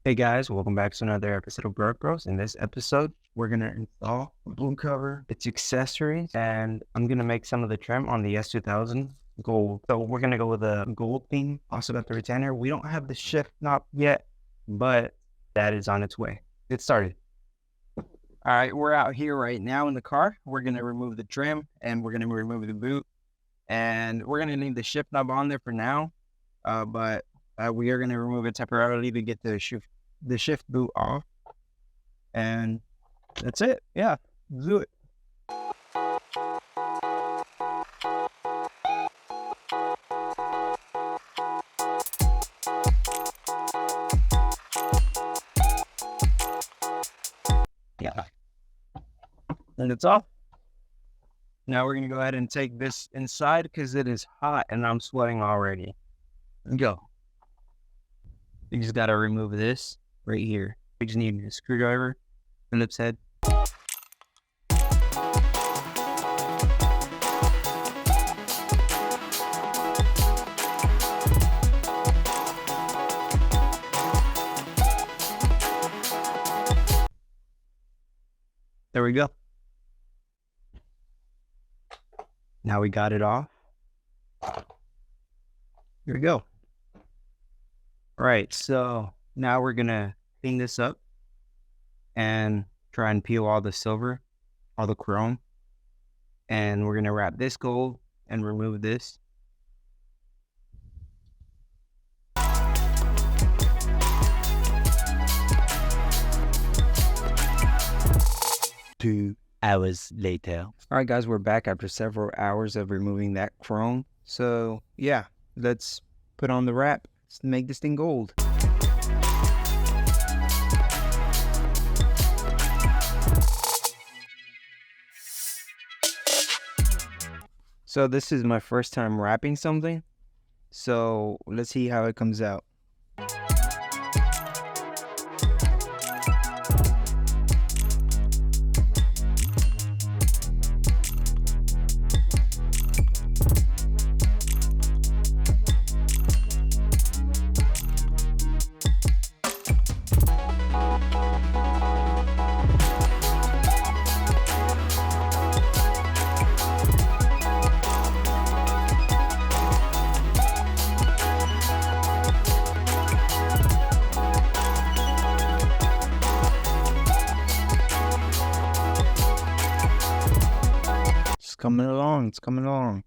Hey guys, welcome back to another episode of Broke Bros. In this episode, we're gonna install a blue cover, its accessories, and I'm gonna make some of the trim on the S2000 gold. So we're gonna go with a gold theme. Also got the retainer. We don't have the shift knob yet, but that is on its way. Get started. All right, we're out here right now in the car. We're gonna remove the trim and we're gonna remove the boot, and we're gonna leave the shift knob on there for now. But we are gonna remove it temporarily to get the shift boot off, and that's it. Yeah, do it. Yeah, and it's off. Now we're gonna go ahead and take this inside because it is hot and I'm sweating already. Go. You just gotta remove this right here. We just need a screwdriver, Phillips head. There we go. Now we got it off. Here we go. All right, so now we're gonna clean this up and try and peel all the silver, all the chrome, and we're gonna wrap this gold and remove this. 2 hours later. All right, guys, we're back after several hours of removing that chrome. So yeah, let's put on the wrap. Let's make this thing gold. So this is my first time wrapping something. So let's see how it comes out. It's coming along, it's coming along.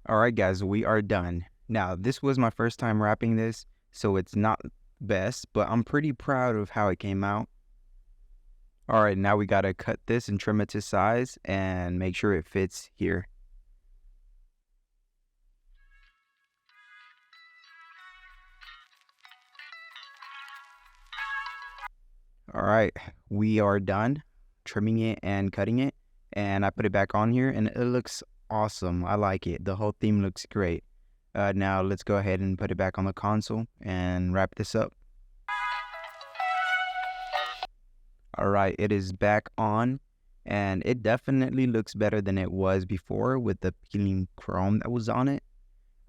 All right, guys, we are done. Now, this was my first time wrapping this, so it's not best, but I'm pretty proud of how it came out. All right, now we gotta cut this and trim it to size and make sure it fits here. All right, we are done trimming it and cutting it, and I put it back on here and it looks awesome. I like it. The whole theme looks great. Now let's go ahead and put it back on the console and wrap this up. All right, it is back on and it definitely looks better than it was before with the peeling chrome that was on it.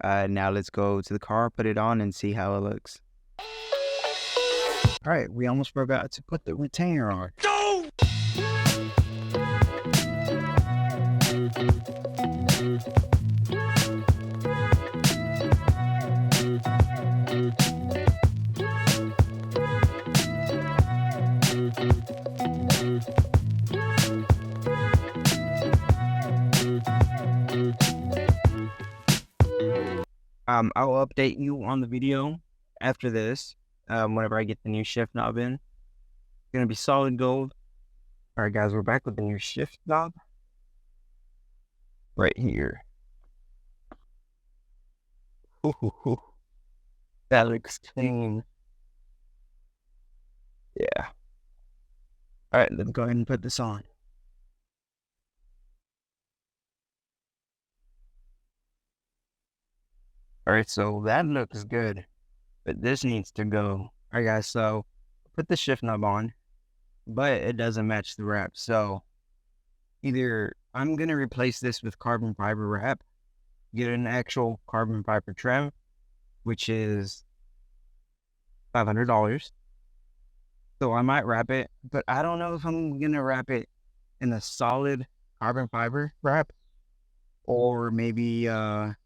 Now let's go to the car, put it on and see how it looks. All right, we almost forgot to put the retainer on. No! I'll update you on the video after this. Whenever I get the new shift knob in. It's gonna be solid gold. All right, guys, we're back with the new shift knob. Right here. Ooh, that looks clean. Yeah. All right, let's go ahead and put this on. All right, so that looks good. But this needs to go. All right, guys, so put the shift knob on, but it doesn't match the wrap. So either I'm going to replace this with carbon fiber wrap, get an actual carbon fiber trim, which is $500. So I might wrap it, but I don't know if I'm gonna wrap it in a solid carbon fiber wrap or maybe a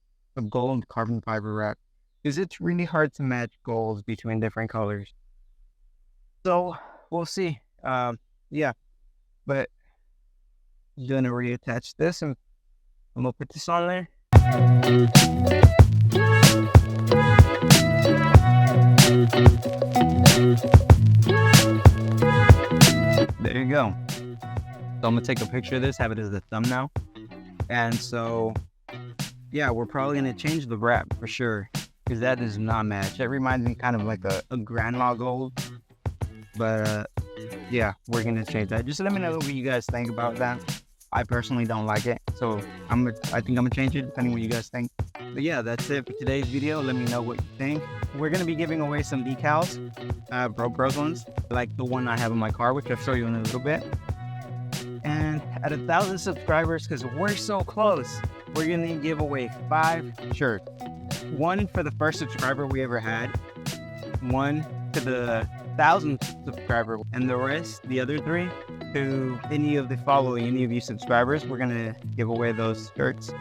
gold carbon fiber wrap, because it's really hard to match golds between different colors. So we'll see. Yeah, but I'm gonna reattach this and I'm gonna put this on there. There you go. So I'm gonna take a picture of this, have it as the thumbnail. And so, yeah, we're probably gonna change the wrap for sure, because that does not match. That reminds me kind of like a grandma gold. But yeah, we're gonna change that. Just let me know what you guys think about that. I personally don't like it, so I think I'm gonna change it depending what you guys think. But yeah, that's it for today's video. Let me know what you think. We're gonna be giving away some decals, Bros ones, like the one I have in my car, which I'll show you in a little bit. And at 1,000 subscribers, because we're so close, we're gonna give away 5 shirts. One for the first subscriber we ever had, one to the 1,000th subscriber, and the rest, the other 3, to any of you subscribers. We're gonna give away those shirts.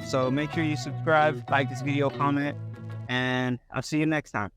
So make sure you subscribe, like this video, comment, and I'll see you next time.